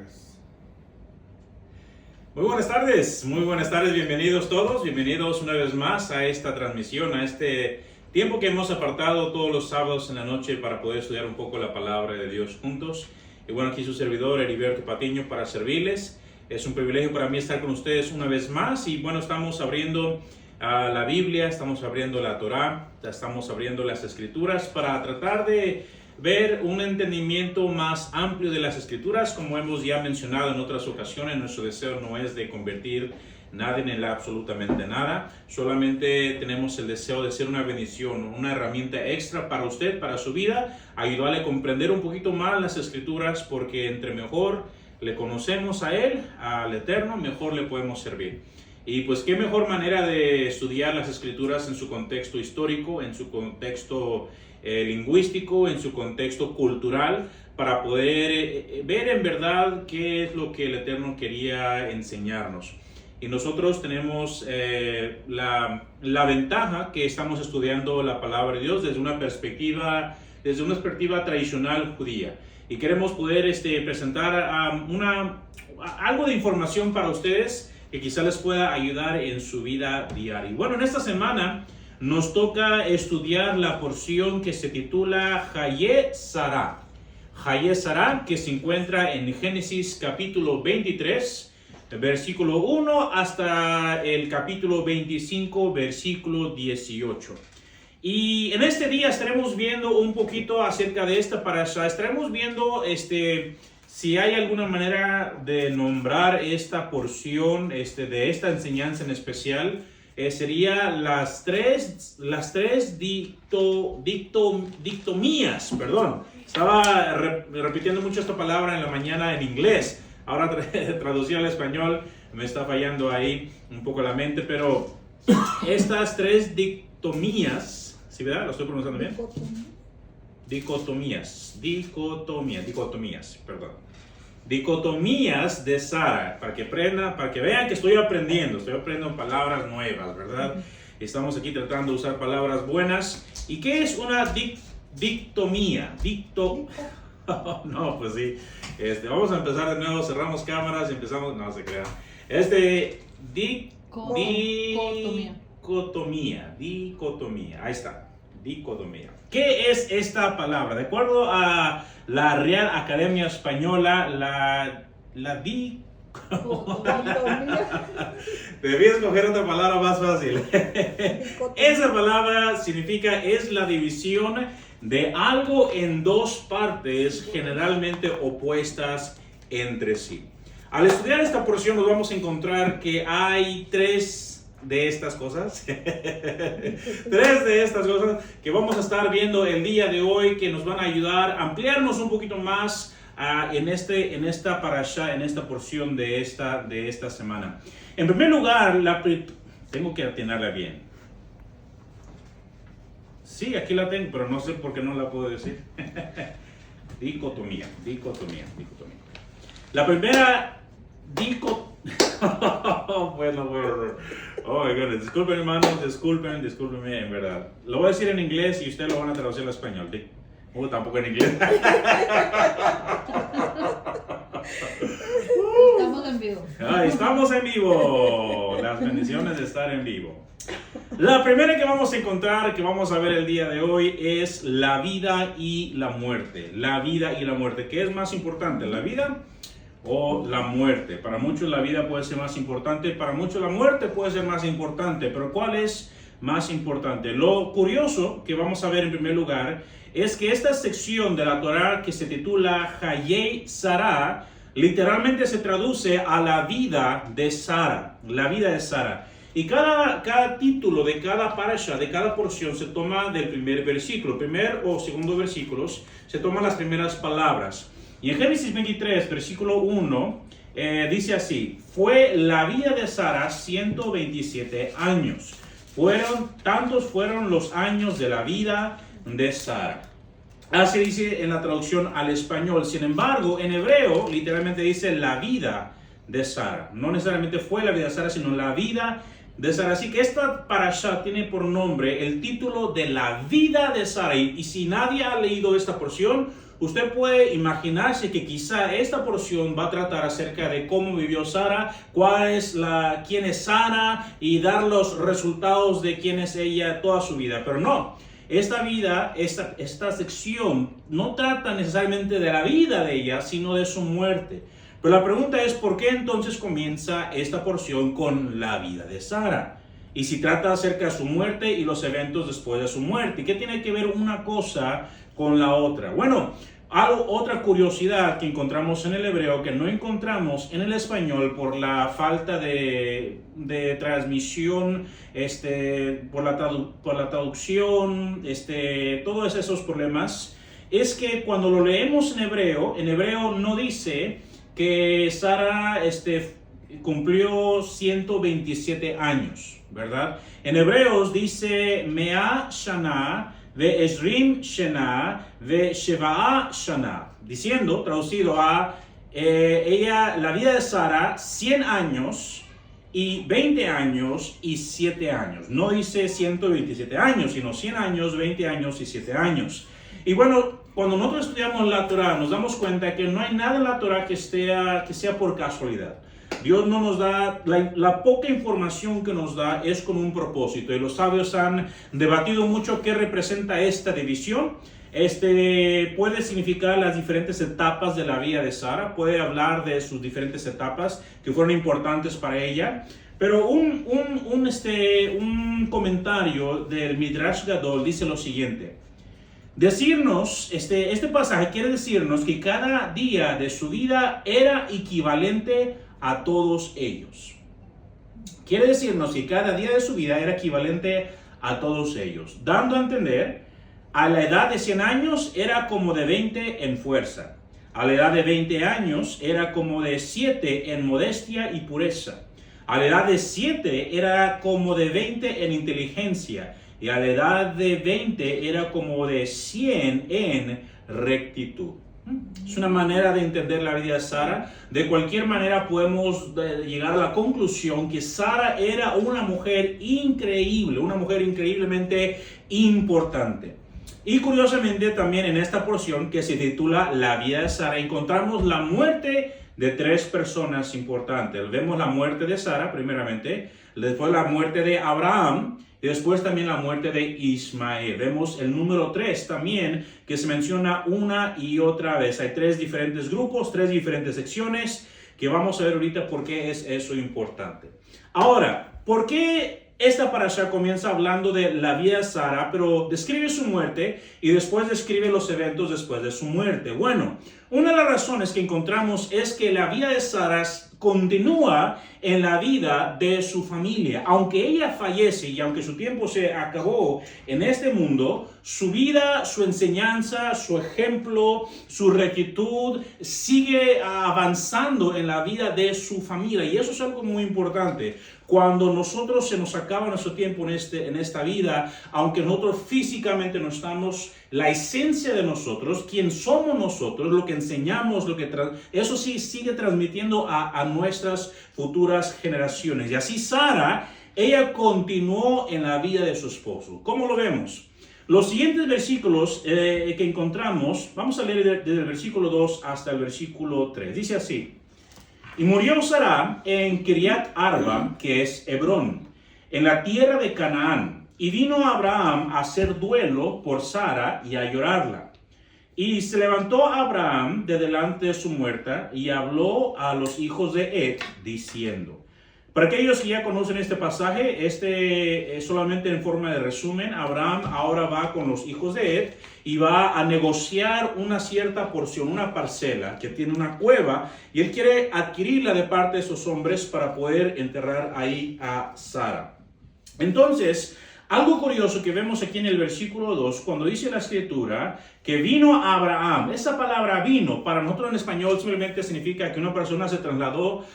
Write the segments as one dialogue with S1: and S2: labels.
S1: Pues.
S2: Muy buenas tardes, bienvenidos todos, bienvenidos una vez más a esta transmisión, a este tiempo que hemos apartado todos los sábados en la noche para poder estudiar un poco la palabra de Dios juntos. Y bueno, aquí su servidor Heriberto Patiño para servirles. Es un privilegio para mí estar con ustedes una vez más y bueno, estamos abriendo la Biblia, estamos abriendo la Torá, estamos abriendo las Escrituras para tratar de ver un entendimiento más amplio de las Escrituras. Como hemos ya mencionado en otras ocasiones, nuestro deseo no es de convertir nada en absolutamente nada, solamente tenemos el deseo de ser una bendición, una herramienta extra para usted, para su vida, ayudarle a comprender un poquito más las Escrituras, porque entre mejor le conocemos a Él, al Eterno, mejor le podemos servir. Y pues qué mejor manera de estudiar las Escrituras en su contexto histórico, en su contexto lingüístico, en su contexto cultural, para poder ver en verdad qué es lo que el Eterno quería enseñarnos. Y nosotros tenemos la ventaja que estamos estudiando la palabra de Dios desde una perspectiva tradicional judía. Y queremos poder presentar algo de información para ustedes que quizá les pueda ayudar en su vida diaria. Y bueno, en esta semana nos toca estudiar la porción que se titula Hayé Sará. Hayé Sará, que se encuentra en Génesis capítulo 23, versículo 1 hasta el capítulo 25, versículo 18. Y en este día estaremos viendo un poquito acerca de esta parasha. Estaremos viendo si hay alguna manera de nombrar esta porción de esta enseñanza en especial. Sería las tres dictomías, perdón. Estaba repitiendo mucho esta palabra en la mañana en inglés. Ahora traducir al español me está fallando ahí un poco la mente, pero estas tres dictomías, ¿sí verdad? ¿Lo estoy pronunciando bien? Dicotomías, perdón. Dicotomías de Sara, para que vean que estoy aprendiendo palabras nuevas, ¿verdad? Estamos aquí tratando de usar palabras buenas. ¿Y qué es una dictomía? No, pues sí. Vamos a empezar de nuevo, cerramos cámaras y empezamos, no se crean. Dicotomía, ahí está. Dicotomía. ¿Qué es esta palabra? De acuerdo a la Real Academia Española, debí escoger otra palabra más fácil. Esa palabra significa es la división de algo en dos partes generalmente opuestas entre sí. Al estudiar esta porción nos vamos a encontrar que hay tres de estas cosas que vamos a estar viendo el día de hoy, que nos van a ayudar a ampliarnos un poquito más en esta parasha, en esta porción de esta semana. En primer lugar, tengo que atinarla bien. Sí, aquí la tengo, pero no sé por qué no la puedo decir. Dicotomía. La primera bueno, oh my goodness, disculpen hermanos, discúlpenme en verdad. Lo voy a decir en inglés y ustedes lo van a traducir al español. Tampoco en inglés.
S3: Estamos en vivo.
S2: Estamos en vivo. Las bendiciones de estar en vivo. La primera que vamos a encontrar, que vamos a ver el día de hoy, es la vida y la muerte. La vida y la muerte. ¿Qué es más importante, la vida o la muerte? Para muchos la vida puede ser más importante, para muchos la muerte puede ser más importante, pero ¿cuál es más importante? Lo curioso que vamos a ver en primer lugar es que esta sección de la Torá que se titula Hayé Sará, literalmente se traduce a la vida de Sara, la vida de Sara. Y cada título de cada parasha, de cada porción, se toma del primer versículo, primer o segundo versículos, se toman las primeras palabras. Y en Génesis 23, versículo 1, dice así: fue la vida de Sara 127 años. Tantos fueron los años de la vida de Sara. Así dice en la traducción al español. Sin embargo, en hebreo, literalmente dice la vida de Sara. No necesariamente fue la vida de Sara, sino la vida de Sara. Así que esta parasha tiene por nombre el título de la vida de Sara. Y si nadie ha leído esta porción, usted puede imaginarse que quizá esta porción va a tratar acerca de cómo vivió Sara, quién es Sara y dar los resultados de quién es ella toda su vida. Pero no, esta sección no trata necesariamente de la vida de ella, sino de su muerte. Pero la pregunta es, ¿por qué entonces comienza esta porción con la vida de Sara? Y si trata acerca de su muerte y los eventos después de su muerte. ¿Qué tiene que ver una cosa con la otra? Bueno, otra curiosidad que encontramos en el hebreo que no encontramos en el español por la falta de transmisión, por la traducción, todos esos problemas, es que cuando lo leemos en hebreo no dice que Sara cumplió 127 años, ¿verdad? En hebreos dice Mea Shana ve Esrim Shana ve Sheva'a Shana, diciendo, traducido a la vida de Sara, 100 años y 20 años y 7 años. No dice 127 años, sino 100 años, 20 años y 7 años. Y bueno, cuando nosotros estudiamos la Torah, nos damos cuenta que no hay nada en la Torah que sea por casualidad. Dios no nos da, la poca información que nos da es con un propósito. Y los sabios han debatido mucho qué representa esta división. Puede significar las diferentes etapas de la vida de Sara. Puede hablar de sus diferentes etapas que fueron importantes para ella. Pero un comentario del Midrash Gadol dice lo siguiente. Decirnos, este pasaje quiere decirnos que cada día de su vida era equivalente a todos ellos. Quiere decirnos que cada día de su vida era equivalente a todos ellos, dando a entender, a la edad de 100 años era como de 20 en fuerza, a la edad de 20 años era como de 7 en modestia y pureza, a la edad de 7 era como de 20 en inteligencia, y a la edad de 20 era como de 100 en rectitud. Es una manera de entender la vida de Sara. De cualquier manera podemos llegar a la conclusión que Sara era una mujer increíble, una mujer increíblemente importante. Y curiosamente también en esta porción que se titula La vida de Sara encontramos la muerte de 3 personas importantes. Vemos la muerte de Sara primeramente, después la muerte de Abraham y después también la muerte de Ismael. Vemos el número 3 también que se menciona una y otra vez. Hay 3 diferentes grupos, 3 diferentes secciones que vamos a ver ahorita por qué es eso importante. Ahora, ¿por qué esta parasha comienza hablando de la vida de Sara, pero describe su muerte y después describe los eventos después de su muerte? Bueno, una de las razones que encontramos es que la vida de Sara continúa en la vida de su familia. Aunque ella fallece y aunque su tiempo se acabó en este mundo, su vida, su enseñanza, su ejemplo, su rectitud sigue avanzando en la vida de su familia. Y eso es algo muy importante. Cuando nosotros se nos acaba nuestro tiempo en esta vida, aunque nosotros físicamente no estamos, la esencia de nosotros, quién somos nosotros, lo que enseñamos, eso sí sigue transmitiendo a nuestras futuras generaciones. Y así Sara, ella continuó en la vida de su esposo. ¿Cómo lo vemos? Los siguientes versículos que encontramos, vamos a leer desde el versículo 2 hasta el versículo 3. Dice así. Y murió Sara en Kiriat Arba, que es Hebrón, en la tierra de Canaán. Y vino Abraham a hacer duelo por Sara y a llorarla. Y se levantó Abraham de delante de su muerta y habló a los hijos de Et, diciendo. Para aquellos que ya conocen este pasaje, es solamente en forma de resumen. Abraham ahora va con los hijos de Et y va a negociar una cierta porción, una parcela que tiene una cueva, y él quiere adquirirla de parte de esos hombres para poder enterrar ahí a Sara. Entonces, algo curioso que vemos aquí en el versículo 2, cuando dice la escritura que vino Abraham, esa palabra vino, para nosotros en español simplemente significa que una persona se trasladó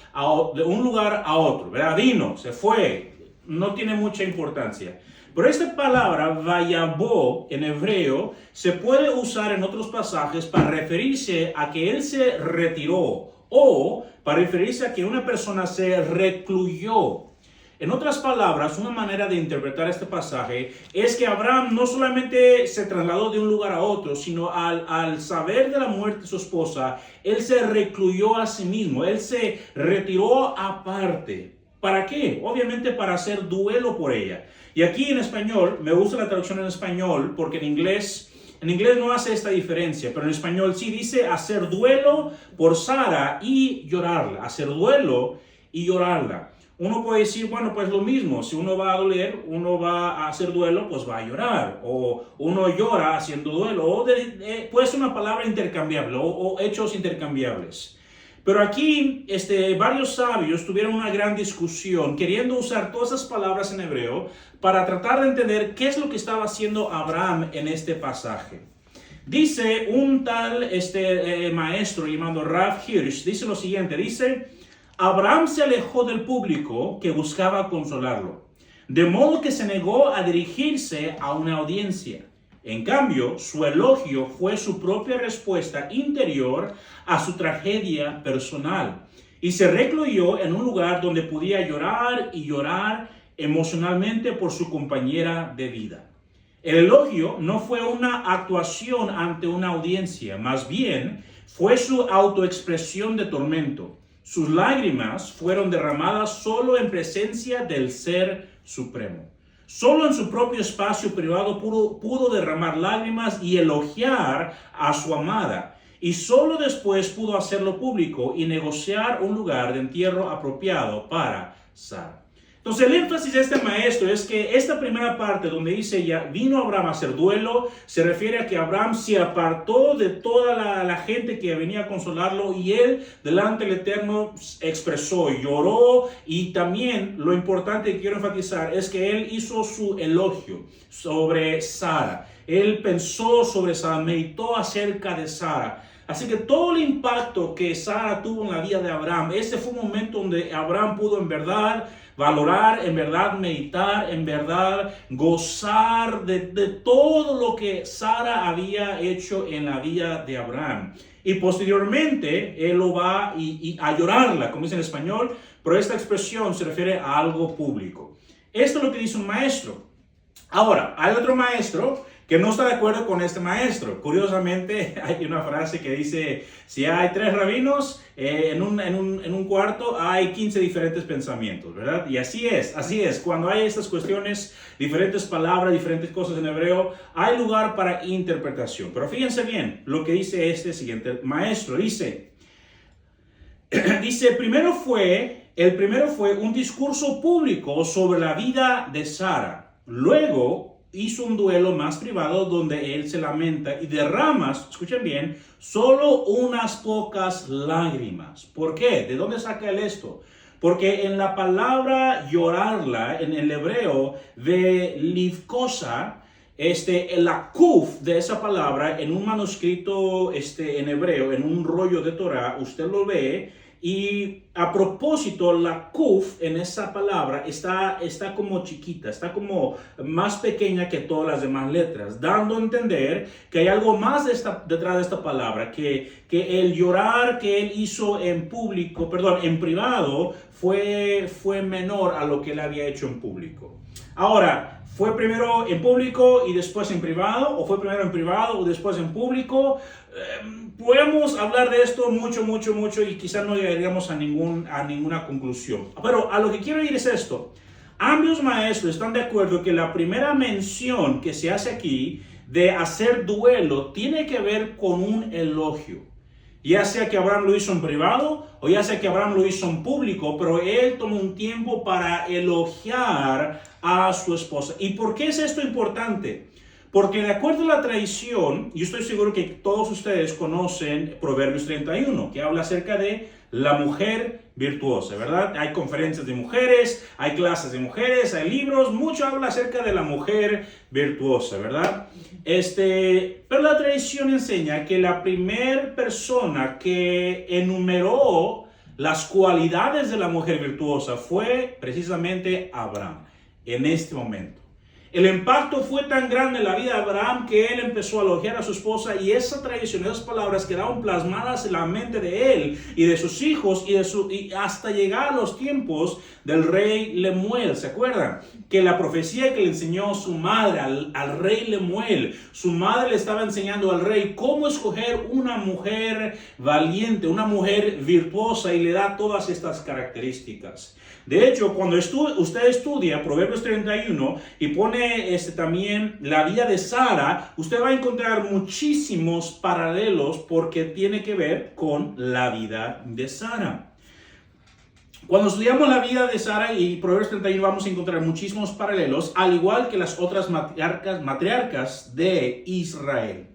S2: de un lugar a otro, ¿verdad? Vino, se fue, no tiene mucha importancia. Pero esta palabra, vayabó, en hebreo, se puede usar en otros pasajes para referirse a que él se retiró o para referirse a que una persona se recluyó. En otras palabras, una manera de interpretar este pasaje es que Abraham no solamente se trasladó de un lugar a otro, sino al saber de la muerte de su esposa, él se recluyó a sí mismo, él se retiró aparte. ¿Para qué? Obviamente para hacer duelo por ella. Y aquí en español, me gusta la traducción en español porque en inglés no hace esta diferencia, pero en español sí dice hacer duelo por Sara y llorarla, hacer duelo y llorarla. Uno puede decir, bueno, pues lo mismo, si uno va a doler, uno va a hacer duelo, pues va a llorar, o uno llora haciendo duelo, o puede ser una palabra intercambiable, o hechos intercambiables. Pero aquí varios sabios tuvieron una gran discusión queriendo usar todas esas palabras en hebreo para tratar de entender qué es lo que estaba haciendo Abraham en este pasaje. Dice un tal maestro llamado Rav Hirsch, dice lo siguiente, dice: Abraham se alejó del público que buscaba consolarlo, de modo que se negó a dirigirse a una audiencia. En cambio, su elogio fue su propia respuesta interior a su tragedia personal y se recluyó en un lugar donde podía llorar y llorar emocionalmente por su compañera de vida. El elogio no fue una actuación ante una audiencia, más bien fue su autoexpresión de tormento. Sus lágrimas fueron derramadas solo en presencia del Ser Supremo. Solo en su propio espacio privado pudo derramar lágrimas y elogiar a su amada. Y solo después pudo hacerlo público y negociar un lugar de entierro apropiado para Sara. Entonces el énfasis de este maestro es que esta primera parte donde dice ya vino Abraham a hacer duelo, se refiere a que Abraham se apartó de toda la gente que venía a consolarlo y él delante del Eterno expresó, lloró, y también lo importante que quiero enfatizar es que él hizo su elogio sobre Sara. Él pensó sobre Sara, meditó acerca de Sara. Así que todo el impacto que Sara tuvo en la vida de Abraham, este fue un momento donde Abraham pudo en verdad valorar, en verdad meditar, en verdad gozar de todo lo que Sara había hecho en la vida de Abraham. Y posteriormente él lo va a llorarla, como dice en español, pero esta expresión se refiere a algo público. Esto es lo que dice un maestro. Ahora, hay otro maestro que no está de acuerdo con este maestro. Curiosamente, hay una frase que dice, si hay 3 rabinos en un cuarto, hay 15 diferentes pensamientos, ¿verdad? Y así es. Cuando hay estas cuestiones, diferentes palabras, diferentes cosas en hebreo, hay lugar para interpretación. Pero fíjense bien lo que dice este siguiente maestro. Dice, el primero fue un discurso público sobre la vida de Sara. Luego hizo un duelo más privado donde él se lamenta y derrama, escuchen bien, solo unas pocas lágrimas. ¿Por qué? ¿De dónde saca él esto? Porque en la palabra llorarla, en el hebreo de livkosa, la kuf de esa palabra en un manuscrito en hebreo, en un rollo de Torah, usted lo ve. Y a propósito, la kuf en esa palabra está como chiquita, está como más pequeña que todas las demás letras, dando a entender que hay algo más detrás de esta palabra, que el llorar que él hizo en privado, fue menor a lo que él había hecho en público. Ahora, ¿fue primero en público y después en privado? ¿O fue primero en privado y después en público? Podemos hablar de esto mucho y quizás no llegaríamos a ninguna conclusión. Pero a lo que quiero ir es esto. Ambos maestros están de acuerdo que la primera mención que se hace aquí de hacer duelo tiene que ver con un elogio. Ya sea que Abraham lo hizo en privado o ya sea que Abraham lo hizo en público, pero él tomó un tiempo para elogiar a su esposa. ¿Y por qué es esto importante? Porque de acuerdo a la tradición, yo estoy seguro que todos ustedes conocen Proverbios 31, que habla acerca de la mujer virtuosa, ¿verdad? Hay conferencias de mujeres, hay clases de mujeres, hay libros, mucho habla acerca de la mujer virtuosa, ¿verdad? Pero la tradición enseña que la primera persona que enumeró las cualidades de la mujer virtuosa fue precisamente Abraham, en este momento. El impacto fue tan grande en la vida de Abraham que él empezó a elogiar a su esposa, y esa tradición, esas palabras quedaron plasmadas en la mente de él y de sus hijos y hasta llegar a los tiempos del rey Lemuel. ¿Se acuerdan? Que la profecía que le enseñó su madre al rey Lemuel, su madre le estaba enseñando al rey cómo escoger una mujer valiente, una mujer virtuosa, y le da todas estas características. De hecho, cuando usted estudia Proverbios 31 y pone también la vida de Sara, usted va a encontrar muchísimos paralelos porque tiene que ver con la vida de Sara. Cuando estudiamos la vida de Sara y Proverbios 31 vamos a encontrar muchísimos paralelos, al igual que las otras matriarcas de Israel.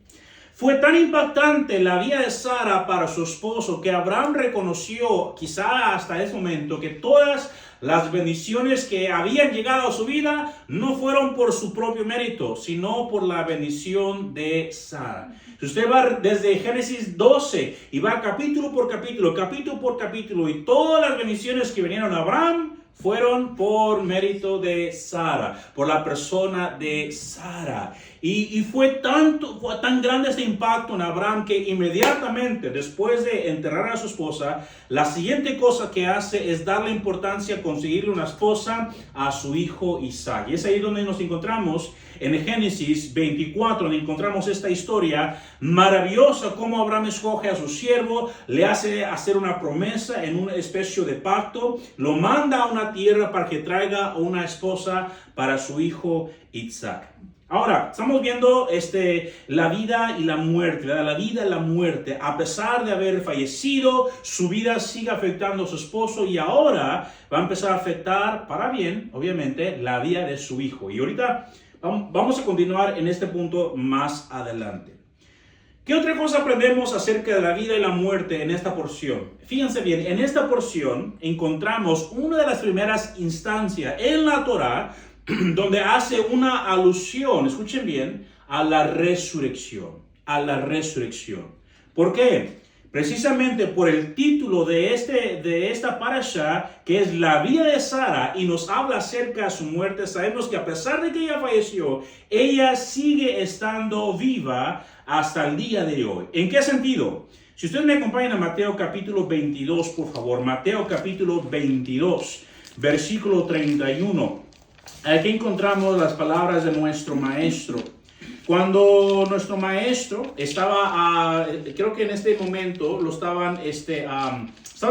S2: Fue tan impactante la vida de Sara para su esposo que Abraham reconoció, quizá hasta ese momento, que todas las bendiciones que habían llegado a su vida no fueron por su propio mérito, sino por la bendición de Sara. Si usted va desde Génesis 12 y va capítulo por capítulo, y todas las bendiciones que vinieron a Abraham fueron por mérito de Sara, por la persona de Sara. Y fue tan grande este impacto en Abraham que inmediatamente después de enterrar a su esposa, la siguiente cosa que hace es darle importancia a conseguirle una esposa a su hijo Isaac. Y es ahí donde nos encontramos en Génesis 24, donde encontramos esta historia maravillosa, cómo Abraham escoge a su siervo, le hace hacer una promesa en una especie de pacto, lo manda a una tierra para que traiga una esposa para su hijo Isaac. Ahora, estamos viendo la vida y la muerte, ¿verdad? La vida y la muerte. A pesar de haber fallecido, su vida sigue afectando a su esposo, y ahora va a empezar a afectar, para bien, obviamente, la vida de su hijo. Y ahorita vamos a continuar en este punto más adelante. ¿Qué otra cosa aprendemos acerca de la vida y la muerte en esta porción? Fíjense bien, en esta porción encontramos una de las primeras instancias en la Torá donde hace una alusión, escuchen bien, a la resurrección, ¿Por qué? Precisamente por el título de esta parasha, que es la vida de Sara, y nos habla acerca de su muerte. Sabemos que a pesar de que ella falleció, ella sigue estando viva hasta el día de hoy. ¿En qué sentido? Si ustedes me acompañan a Mateo capítulo 22, por favor, Mateo capítulo 22, versículo 31. Aquí encontramos las palabras de nuestro maestro. Cuando nuestro maestro estaba, creo que en este momento lo estaba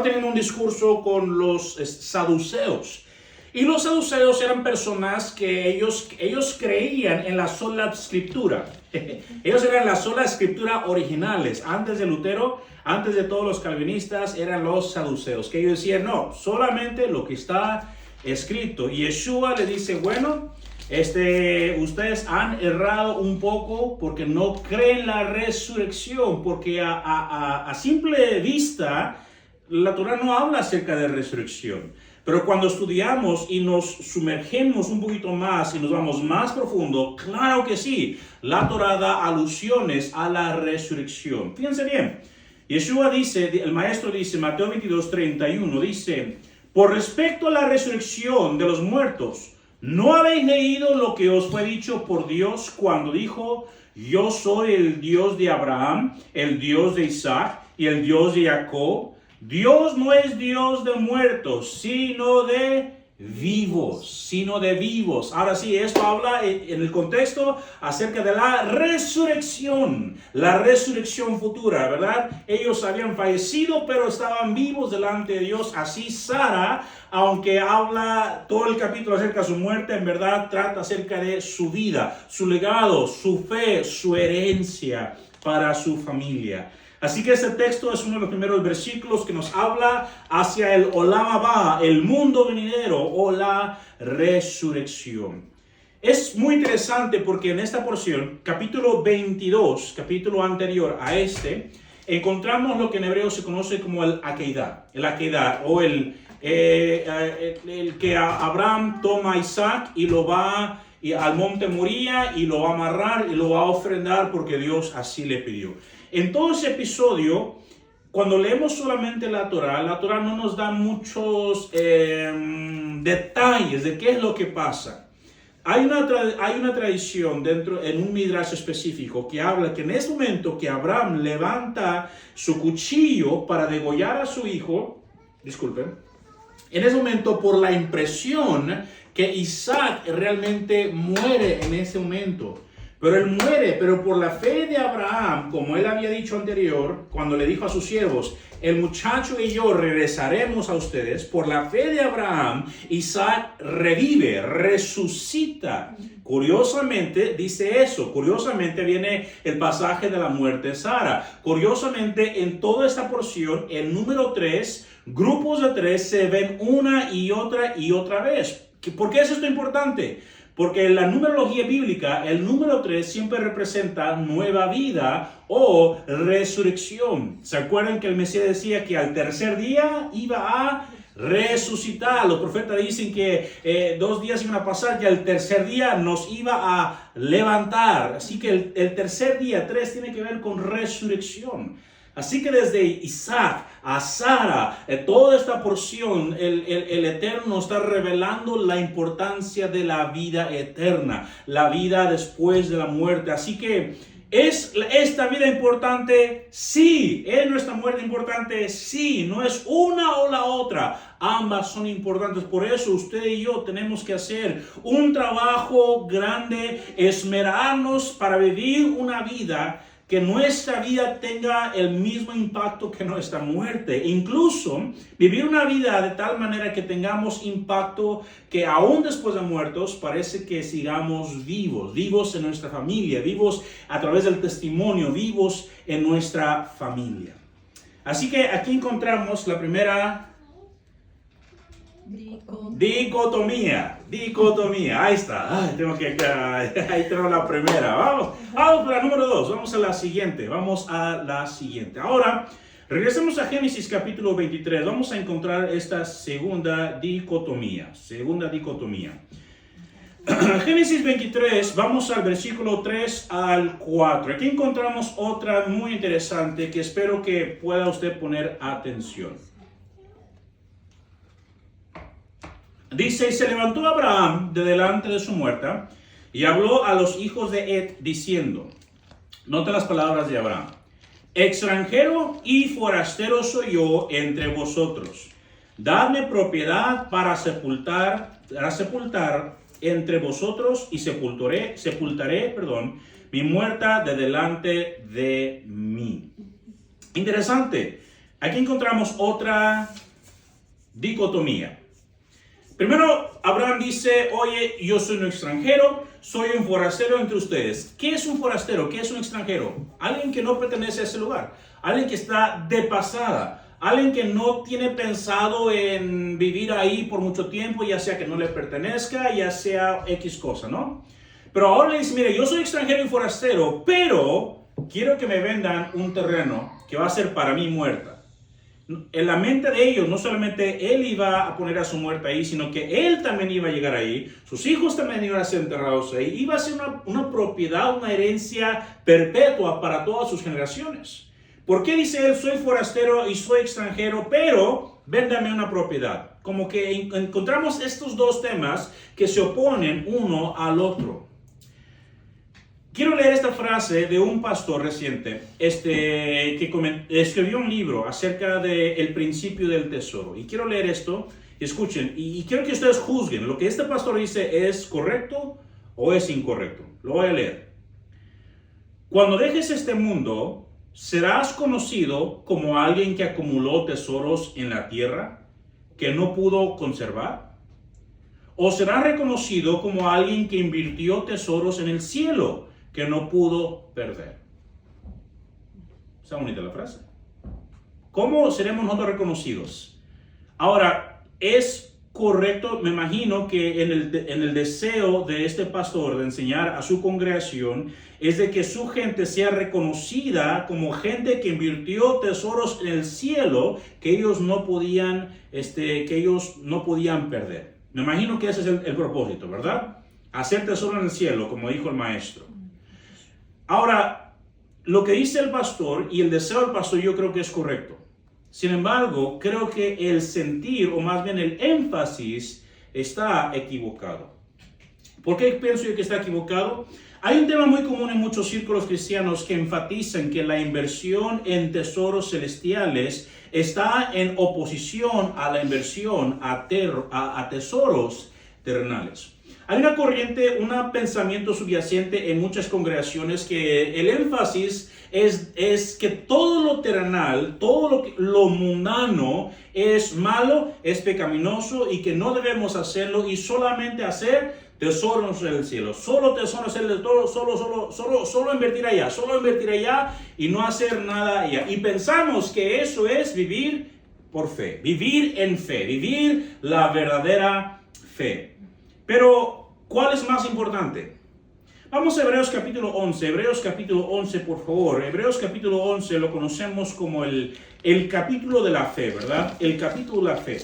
S2: teniendo un discurso con los saduceos. Y los saduceos eran personas que ellos creían en la sola escritura. Ellos eran la sola escritura originales. Antes de Lutero, antes de todos los calvinistas, eran los saduceos. Que ellos decían, no, solamente lo que está escrito. Y Yeshua le dice, bueno, ustedes han errado un poco porque no creen la resurrección, porque a simple vista la Torá no habla acerca de resurrección. Pero cuando estudiamos y nos sumergimos un poquito más y nos vamos más profundo, claro que sí, la Torá da alusiones a la resurrección. Fíjense bien, Yeshua dice, el maestro dice, Mateo 22, 31, dice, por respecto a la resurrección de los muertos, ¿no habéis leído lo que os fue dicho por Dios cuando dijo, yo soy el Dios de Abraham, el Dios de Isaac y el Dios de Jacob? Dios no es Dios de muertos, sino de vivos. Ahora sí, esto habla en el contexto acerca de la resurrección futura, ¿verdad? Ellos habían fallecido, pero estaban vivos delante de Dios. Así Sara, aunque habla todo el capítulo acerca de su muerte, en verdad trata acerca de su vida, su legado, su fe, su herencia para su familia. Así que este texto es uno de los primeros versículos que nos habla hacia el Olam Haba, el mundo venidero o la resurrección. Es muy interesante porque en esta porción, capítulo 22, capítulo anterior a encontramos lo que en hebreo se conoce como el Akedah. El Akedah o el que Abraham toma a Isaac y lo va al monte Moría y lo va a amarrar y lo va a ofrendar porque Dios así le pidió. En todo ese episodio, cuando leemos solamente la Torá no nos da muchos detalles de qué es lo que pasa. Hay una tradición en un midrash específico que habla que en ese momento que Abraham levanta su cuchillo para degollar a su hijo, disculpen, en ese momento por la impresión que Isaac realmente muere en ese momento. Pero él muere, pero por la fe de Abraham, como él había dicho anterior, cuando le dijo a sus siervos, el muchacho y yo regresaremos a ustedes, por la fe de Abraham, Isaac revive, resucita. Curiosamente dice eso, curiosamente viene el pasaje de la muerte de Sara. Curiosamente en toda esta porción, el número 3, grupos de 3 se ven una y otra vez. ¿Por qué es esto importante? Porque en la numerología bíblica, el número 3 siempre representa nueva vida o resurrección. ¿Se acuerdan que el Mesías decía que al tercer día iba a resucitar? Los profetas dicen que 2 días iban a pasar y al tercer día nos iba a levantar. Así que el tercer día, 3, tiene que ver con resurrección. Así que desde Isaac a Sara, toda esta porción, el Eterno está revelando la importancia de la vida eterna, la vida después de la muerte. Así que, ¿es esta vida importante? Sí. ¿Es nuestra muerte importante? Sí. No es una o la otra. Ambas son importantes. Por eso usted y yo tenemos que hacer un trabajo grande, esmerarnos para vivir una vida que nuestra vida tenga el mismo impacto que nuestra muerte. Incluso vivir una vida de tal manera que tengamos impacto que aún después de muertos parece que sigamos vivos en nuestra familia, vivos a través del testimonio, vivos en nuestra familia. Así que aquí encontramos la primera dicotomía. Ahí está. Ahí tenemos la primera. Vamos para la número 2. Vamos a la siguiente. Ahora, regresemos a Génesis capítulo 23. Vamos a encontrar esta segunda dicotomía. Génesis 23, vamos al versículo 3 al 4. Aquí encontramos otra muy interesante que espero que pueda usted poner atención. Dice, y se levantó Abraham de delante de su muerta y habló a los hijos de Het diciendo, nota las palabras de Abraham, extranjero y forastero soy yo entre vosotros, dadme propiedad para sepultar entre vosotros y sepultaré, mi muerta de delante de mí. Interesante, aquí encontramos otra dicotomía. Primero, Abraham dice, oye, yo soy un extranjero, soy un forastero entre ustedes. ¿Qué es un forastero? ¿Qué es un extranjero? Alguien que no pertenece a ese lugar, alguien que está de pasada, alguien que no tiene pensado en vivir ahí por mucho tiempo, ya sea que no le pertenezca, ya sea X cosa, ¿no? Pero ahora le dice, mire, yo soy extranjero y forastero, pero quiero que me vendan un terreno que va a ser para mí muerta. En la mente de ellos, no solamente él iba a poner a su muerta ahí, sino que él también iba a llegar ahí, sus hijos también iban a ser enterrados ahí, iba a ser una propiedad, una herencia perpetua para todas sus generaciones. ¿Por qué dice él, soy forastero y soy extranjero, pero véndame una propiedad? Como que encontramos estos dos temas que se oponen uno al otro. Quiero leer esta frase de un pastor reciente que escribió un libro acerca del principio del tesoro. Y quiero leer esto, escuchen, y quiero que ustedes juzguen. ¿Lo que este pastor dice es correcto o es incorrecto? Lo voy a leer. Cuando dejes este mundo, ¿serás conocido como alguien que acumuló tesoros en la tierra que no pudo conservar? ¿O serás reconocido como alguien que invirtió tesoros en el cielo que no pudo perder? Está bonita la frase. ¿Cómo seremos nosotros reconocidos? Ahora, es correcto, me imagino que en el deseo de este pastor de enseñar a su congregación es de que su gente sea reconocida como gente que invirtió tesoros en el cielo que ellos no podían perder. Me imagino que ese es el propósito, ¿verdad? Hacer tesoro en el cielo, como dijo el maestro. Ahora, lo que dice el pastor y el deseo del pastor yo creo que es correcto. Sin embargo, creo que el sentir, o más bien el énfasis, está equivocado.
S1: ¿Por qué pienso yo que está equivocado? Hay un tema muy común en muchos círculos cristianos que enfatizan que la inversión en tesoros celestiales está en oposición a la inversión a tesoros terrenales. Hay una corriente, un pensamiento subyacente en muchas congregaciones que el énfasis es que todo lo terrenal, todo lo mundano es malo, es pecaminoso y que no debemos hacerlo y solamente hacer tesoros en el cielo, solo tesoros en el cielo, solo invertir allá y no hacer nada allá. Y pensamos que eso es vivir por fe, vivir en fe, vivir la verdadera fe. Pero, ¿cuál es más importante? Vamos a Hebreos capítulo 11, por favor. Hebreos capítulo 11 lo conocemos como el capítulo de la fe, ¿verdad? El capítulo de la fe.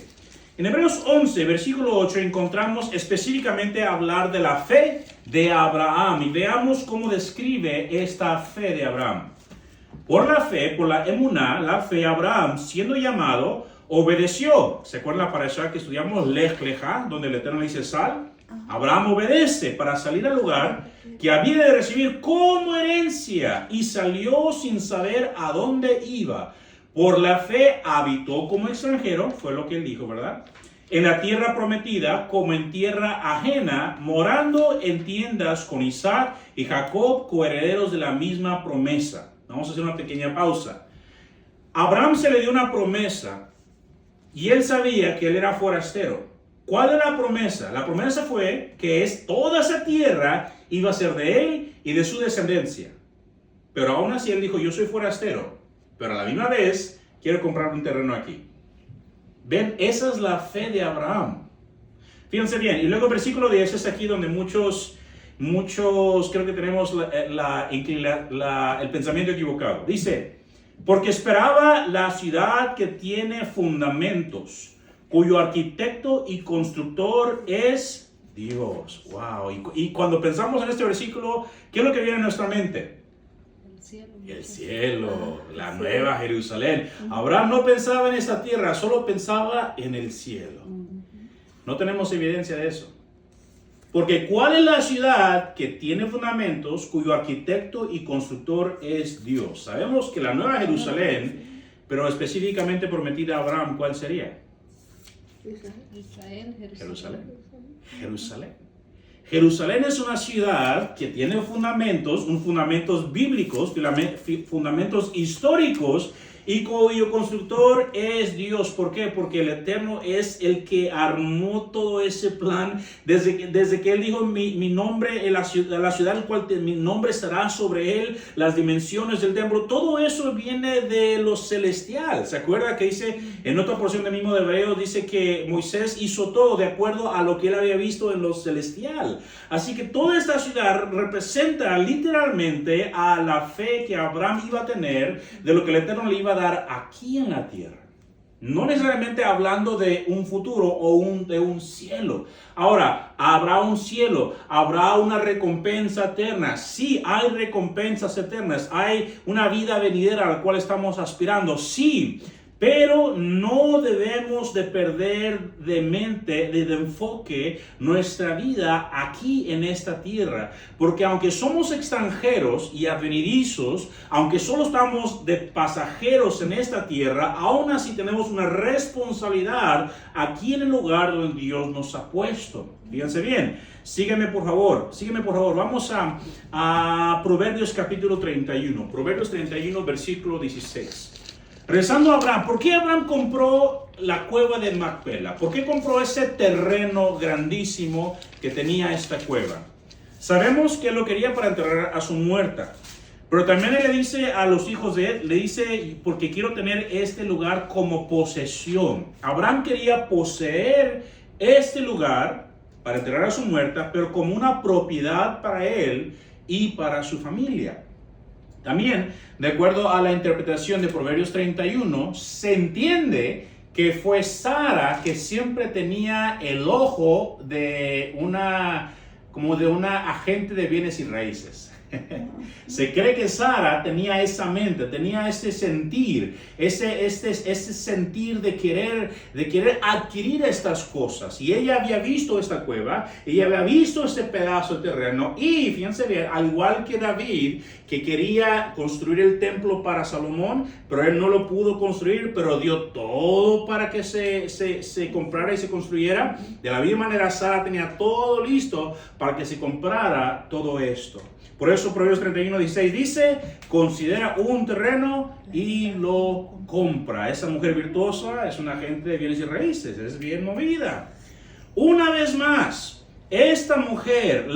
S1: En Hebreos 11, versículo 8, encontramos específicamente hablar de la fe de Abraham. Y veamos cómo describe esta fe de Abraham. Por la fe, por la emuná, la fe, Abraham, siendo llamado, obedeció. ¿Se acuerdan la parasha que estudiamos? Lech Lecha, donde el Eterno le dice sal. Abraham obedece para salir al lugar que había de recibir como herencia y salió sin saber a dónde iba. Por la fe habitó como extranjero, fue lo que él dijo, ¿verdad? En la tierra prometida, como en tierra ajena, morando en tiendas con Isaac y Jacob, coherederos de la misma promesa. Vamos a hacer una pequeña pausa. Abraham se le dio una promesa y él sabía que él era forastero. ¿Cuál era la promesa? La promesa fue que toda esa tierra iba a ser de él y de su descendencia. Pero aún así él dijo, yo soy forastero, pero a la misma vez quiero comprar un terreno aquí. Ven, esa es la fe de Abraham. Fíjense bien, y luego el versículo 10 es aquí donde muchos creo que tenemos el pensamiento equivocado. Dice, porque esperaba la ciudad que tiene fundamentos, cuyo arquitecto y constructor es Dios. Wow. Y cuando pensamos en este versículo, ¿qué es lo que viene a nuestra mente? El cielo, la nueva Jerusalén. Abraham no pensaba en esta tierra, solo pensaba en el cielo. No tenemos evidencia de eso. Porque ¿cuál es la ciudad que tiene fundamentos, cuyo arquitecto y constructor es Dios? Sabemos que la nueva Jerusalén, pero específicamente prometida a Abraham, ¿cuál sería? Jerusalén. Jerusalén es una ciudad que tiene fundamentos bíblicos, fundamentos históricos, y cuyo constructor es Dios. ¿Por qué? Porque el Eterno es el que armó todo ese plan desde que Él dijo mi nombre en la ciudad en cual mi nombre estará sobre él, las dimensiones del templo. Todo eso viene de lo celestial. ¿Se acuerda que dice en otra porción del mismo de Hebreos, dice que Moisés hizo todo de acuerdo a lo que él había visto en lo celestial? Así que toda esta ciudad representa literalmente a la fe que Abraham iba a tener de lo que el Eterno le iba a dar aquí en la tierra. No necesariamente hablando de un futuro o de un cielo. Ahora, ¿habrá un cielo? ¿Habrá una recompensa eterna? Sí, hay recompensas eternas. Hay una vida venidera a la cual estamos aspirando. Sí, pero no debemos de perder de mente, de enfoque nuestra vida aquí en esta tierra. Porque aunque somos extranjeros y advenedizos, aunque solo estamos de pasajeros en esta tierra, aún así tenemos una responsabilidad aquí en el lugar donde Dios nos ha puesto. Fíjense bien, sígueme por favor. Vamos a Proverbios capítulo 31. Proverbios 31, versículo 16. Regresando a Abraham, ¿por qué Abraham compró la cueva de Macpela? ¿Por qué compró ese terreno grandísimo que tenía esta cueva? Sabemos que él lo quería para enterrar a su muerta, pero también él le dice a los hijos de él, le dice, porque quiero tener este lugar como posesión. Abraham quería poseer este lugar para enterrar a su muerta, pero como una propiedad para él y para su familia. También, de acuerdo a la interpretación de Proverbios 31, se entiende que fue Sara que siempre tenía el ojo de una agente de bienes y raíces. Se cree que Sara tenía esa mente, tenía ese sentir, ese sentir de querer adquirir estas cosas. Y ella había visto esta cueva, ella había visto este pedazo de terreno. Y fíjense bien, al igual que David, que quería construir el templo para Salomón, pero él no lo pudo construir, pero dio todo para que se comprara y se construyera. De la misma manera, Sara tenía todo listo para que se comprara todo esto. Por eso Proverbios 31:16 dice, considera un terreno y lo compra. Esa mujer virtuosa es una agente de bienes y raíces, es bien movida. Una vez más, esta mujer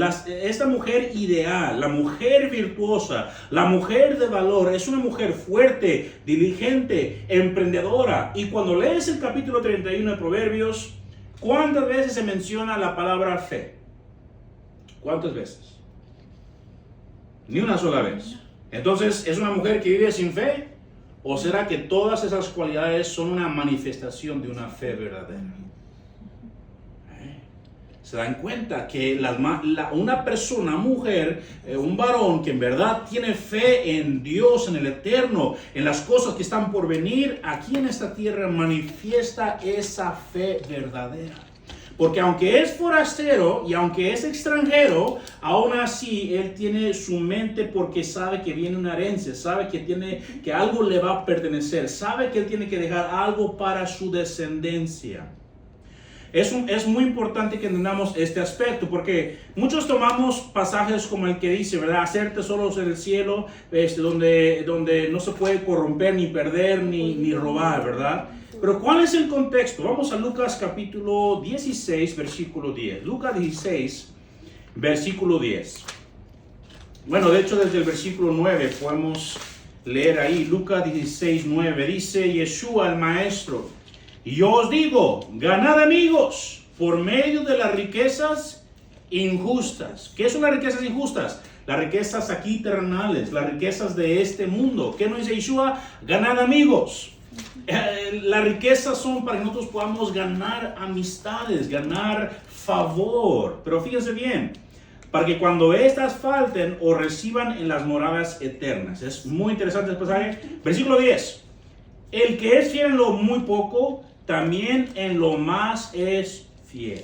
S1: ideal, la mujer virtuosa, la mujer de valor, es una mujer fuerte, diligente, emprendedora. Y cuando lees el capítulo 31 de Proverbios, ¿cuántas veces se menciona la palabra fe? ¿Cuántas veces? Ni una sola vez. Entonces, ¿es una mujer que vive sin fe? ¿O será que todas esas cualidades son una manifestación de una fe verdadera? Se dan cuenta que una persona, mujer, un varón que en verdad tiene fe en Dios, en el eterno, en las cosas que están por venir, aquí en esta tierra manifiesta esa fe verdadera. Porque aunque es forastero y aunque es extranjero, aún así él tiene su mente porque sabe que viene una herencia, sabe que algo le va a pertenecer, sabe que él tiene que dejar algo para su descendencia. Es muy importante que entendamos este aspecto, porque muchos tomamos pasajes como el que dice, ¿verdad? Hacer tesoros en el cielo, donde no se puede corromper, ni perder, ni robar, ¿verdad? Pero ¿cuál es el contexto? Vamos a Lucas capítulo 16, versículo 10. Lucas 16, versículo 10. Bueno, de hecho desde el versículo 9 podemos leer ahí. Lucas 16, 9 dice Yeshua el Maestro: y yo os digo, ganad amigos por medio de las riquezas injustas. ¿Qué son las riquezas injustas? Las riquezas aquí terrenales, las riquezas de este mundo. ¿Qué nos dice Yeshua? Ganad amigos. Las riquezas son para que nosotros podamos ganar amistades, ganar favor. Pero fíjense bien, para que cuando estas falten o reciban en las moradas eternas. Es muy interesante el pasaje. Versículo 10. El que es fiel en lo muy poco, también en lo más es fiel.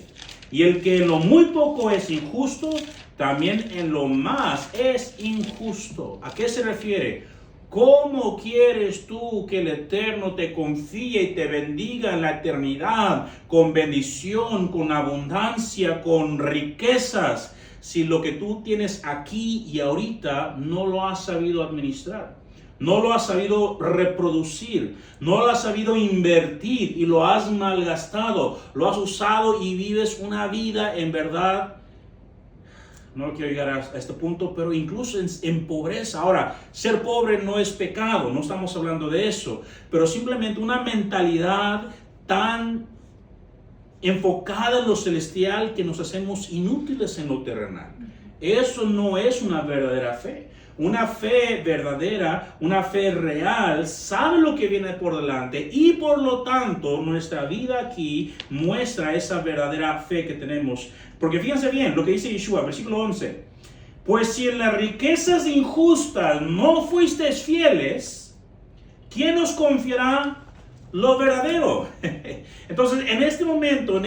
S1: Y el que en lo muy poco es injusto, también en lo más es injusto. ¿A qué se refiere? ¿Cómo quieres tú que el Eterno te confíe y te bendiga en la eternidad con bendición, con abundancia, con riquezas, si lo que tú tienes aquí y ahorita no lo has sabido administrar? No lo has sabido reproducir, no lo has sabido invertir y lo has malgastado, lo has usado y vives una vida en verdad. No quiero llegar a este punto, pero incluso en pobreza. Ahora, ser pobre no es pecado, no estamos hablando de eso, pero simplemente una mentalidad tan enfocada en lo celestial que nos hacemos inútiles en lo terrenal. Eso no es una verdadera fe. Una fe verdadera, una fe real, sabe lo que viene por delante y por lo tanto nuestra vida aquí muestra esa verdadera fe que tenemos. Porque fíjense bien lo que dice Yeshua, versículo 11. Pues si en las riquezas injustas no fuisteis fieles, ¿quién os confiará lo verdadero? Entonces, en este momento, en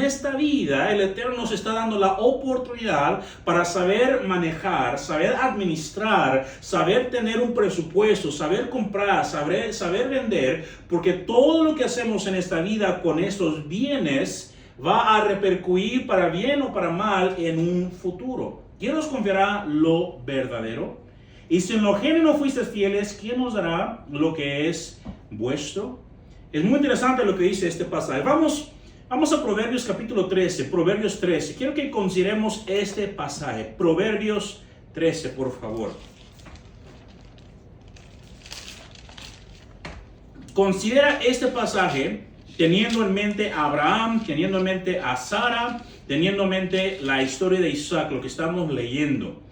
S1: esta vida, el Eterno nos está dando la oportunidad para saber manejar, saber administrar, saber tener un presupuesto, saber comprar, saber vender, porque todo lo que hacemos en esta vida con estos bienes va a repercutir para bien o para mal en un futuro. ¿Quién nos confiará lo verdadero? Y si en lo ajeno no fuisteis fieles, ¿quién nos dará lo que es vuestro? Es muy interesante lo que dice este pasaje. Vamos a Proverbios capítulo 13, Proverbios 13. Quiero que consideremos este pasaje. Proverbios 13, por favor. Considera este pasaje teniendo en mente a Abraham, teniendo en mente a Sara, teniendo en mente la historia de Isaac, lo que estamos leyendo.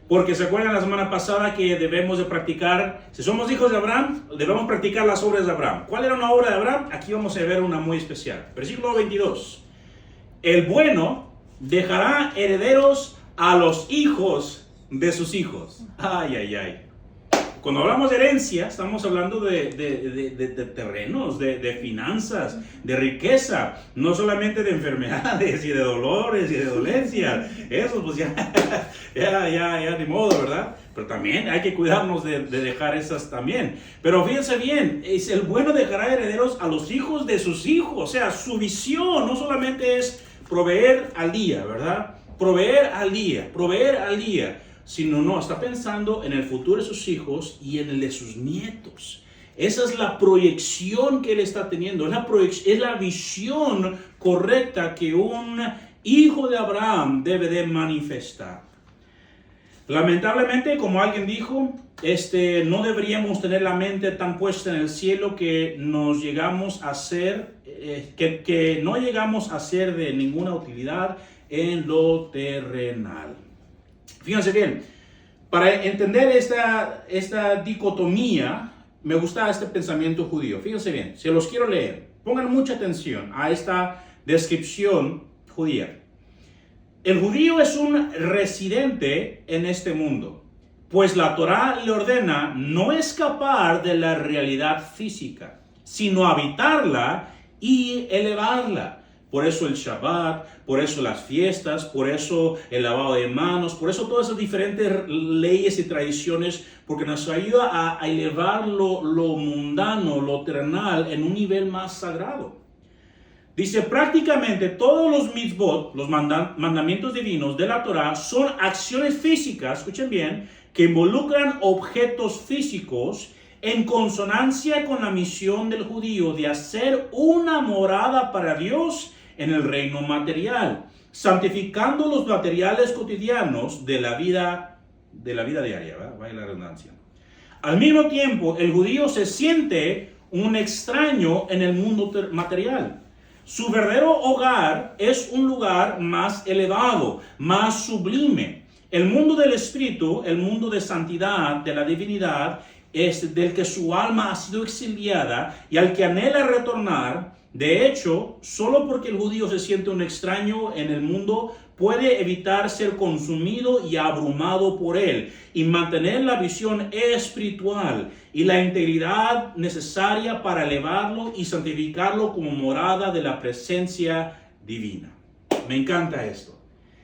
S1: Porque se acuerdan la semana pasada que debemos de practicar, si somos hijos de Abraham, debemos practicar las obras de Abraham. ¿Cuál era una obra de Abraham? Aquí vamos a ver una muy especial. Versículo 22. El bueno dejará herederos a los hijos de sus hijos. Ay, ay, ay. Cuando hablamos de herencia, estamos hablando de terrenos, de finanzas, de riqueza, no solamente de enfermedades y de dolores y de dolencias. Eso pues ya, de modo, ¿verdad? Pero también hay que cuidarnos de dejar esas también. Pero fíjense bien, es el bueno dejará herederos a los hijos de sus hijos. O sea, su visión no solamente es proveer al día, ¿verdad? Proveer al día. Sino no, está pensando en el futuro de sus hijos y en el de sus nietos. Esa es la proyección que él está teniendo, es la visión correcta que un hijo de Abraham debe de manifestar. Lamentablemente, como alguien dijo, no deberíamos tener la mente tan puesta en el cielo que nos llegamos a ser, que no llegamos a ser de ninguna utilidad en lo terrenal. Fíjense bien, para entender esta dicotomía, me gusta este pensamiento judío. Fíjense bien, se los quiero leer. Pongan mucha atención a esta descripción judía. El judío es un residente en este mundo, pues la Torá le ordena no escapar de la realidad física, sino habitarla y elevarla. Por eso el Shabbat, por eso las fiestas, por eso el lavado de manos, por eso todas esas diferentes leyes y tradiciones, porque nos ayuda a elevar lo mundano, lo terrenal, en un nivel más sagrado. Dice, prácticamente todos los mitzvot, los mandamientos divinos de la Torah, son acciones físicas, escuchen bien, que involucran objetos físicos en consonancia con la misión del judío de hacer una morada para Dios en el reino material, santificando los materiales cotidianos de la vida diaria, ¿verdad? Vaya la redundancia. Al mismo tiempo, el judío se siente un extraño en el mundo material. Su verdadero hogar es un lugar más elevado, más sublime. El mundo del espíritu, el mundo de santidad, de la divinidad, es del que su alma ha sido exiliada y al que anhela retornar. De hecho, solo porque el judío se siente un extraño en el mundo, puede evitar ser consumido y abrumado por él y mantener la visión espiritual y la integridad necesaria para elevarlo y santificarlo como morada de la presencia divina. Me encanta esto.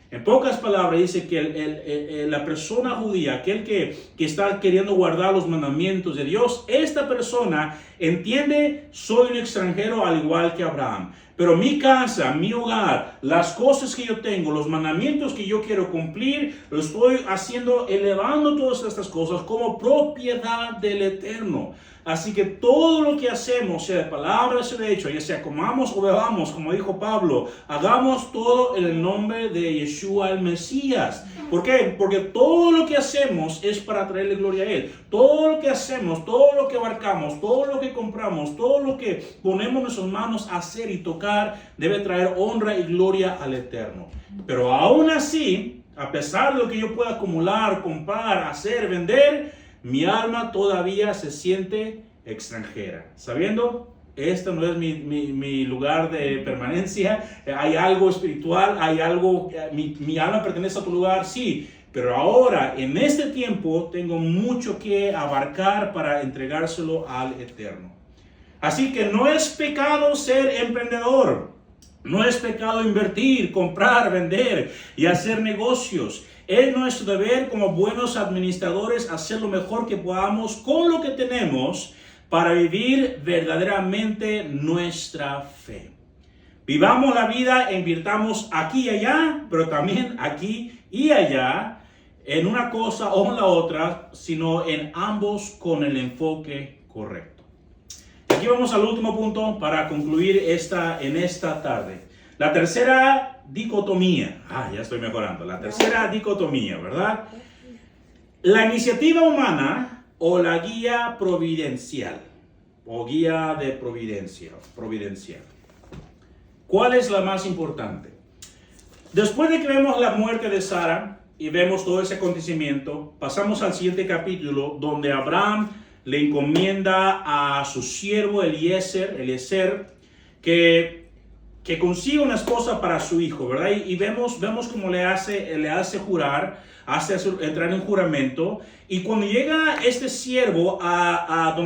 S1: En pocas palabras dice que la persona judía, aquel que está queriendo guardar los mandamientos de Dios, esta persona entiende, soy un extranjero al igual que Abraham. Pero mi casa, mi hogar, las cosas que yo tengo, los mandamientos que yo quiero cumplir, lo estoy haciendo, elevando todas estas cosas como propiedad del Eterno. Así que todo lo que hacemos, sea de palabra, sea de hecho, ya sea comamos o bebamos, como dijo Pablo, hagamos todo en el nombre de Yeshua el Mesías. ¿Por qué? Porque todo lo que hacemos es para traerle gloria a Él. Todo lo que hacemos, todo lo que abarcamos, todo lo que compramos, todo lo que ponemos en nuestras manos a hacer y tocar, debe traer honra y gloria al Eterno. Pero aún así, a pesar de lo que yo pueda acumular, comprar, hacer, vender, mi alma todavía se siente extranjera, sabiendo, este no es mi lugar de permanencia, hay algo espiritual, hay algo, mi alma pertenece a tu lugar, sí, pero ahora, en este tiempo, tengo mucho que abarcar para entregárselo al Eterno. Así que no es pecado ser emprendedor, no es pecado invertir, comprar, vender y hacer negocios. Es nuestro deber como buenos administradores hacer lo mejor que podamos con lo que tenemos para vivir verdaderamente nuestra fe. Vivamos la vida, invirtamos aquí y allá, pero también aquí y allá, en una cosa o en la otra, sino en ambos con el enfoque correcto. Aquí vamos al último punto para concluir en esta tarde. La tercera dicotomía. Ya estoy mejorando. La tercera dicotomía, ¿verdad? La iniciativa humana o la guía providencial. O guía de providencial. ¿Cuál es la más importante? Después de que vemos la muerte de Sara y vemos todo ese acontecimiento, pasamos al siguiente capítulo donde Abraham le encomienda a su siervo Eliezer, que que consiga una esposa para su hijo, ¿verdad? Y vemos cómo le hace jurar, entrar en juramento. Y cuando llega este siervo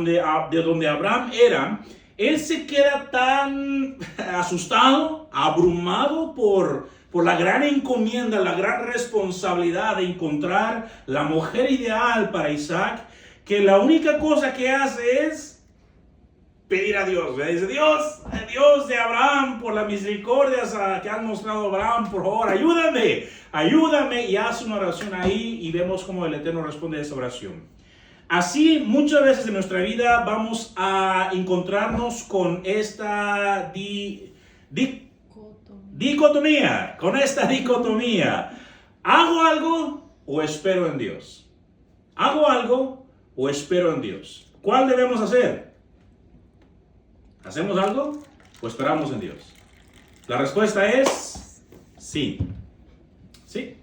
S1: de donde Abraham era, él se queda tan asustado, abrumado por la gran encomienda, la gran responsabilidad de encontrar la mujer ideal para Isaac, que la única cosa que hace es pedir a Dios. Le dice: Dios de Abraham, por la misericordia que has mostrado a Abraham, por favor, ayúdame. Y hace una oración ahí y vemos cómo el Eterno responde a esa oración. Así, muchas veces en nuestra vida vamos a encontrarnos con esta dicotomía. ¿Hago algo o espero en Dios? ¿Hago algo o espero en Dios? ¿Cuál debemos hacer? ¿Hacemos algo o esperamos en Dios? La respuesta es sí. Sí.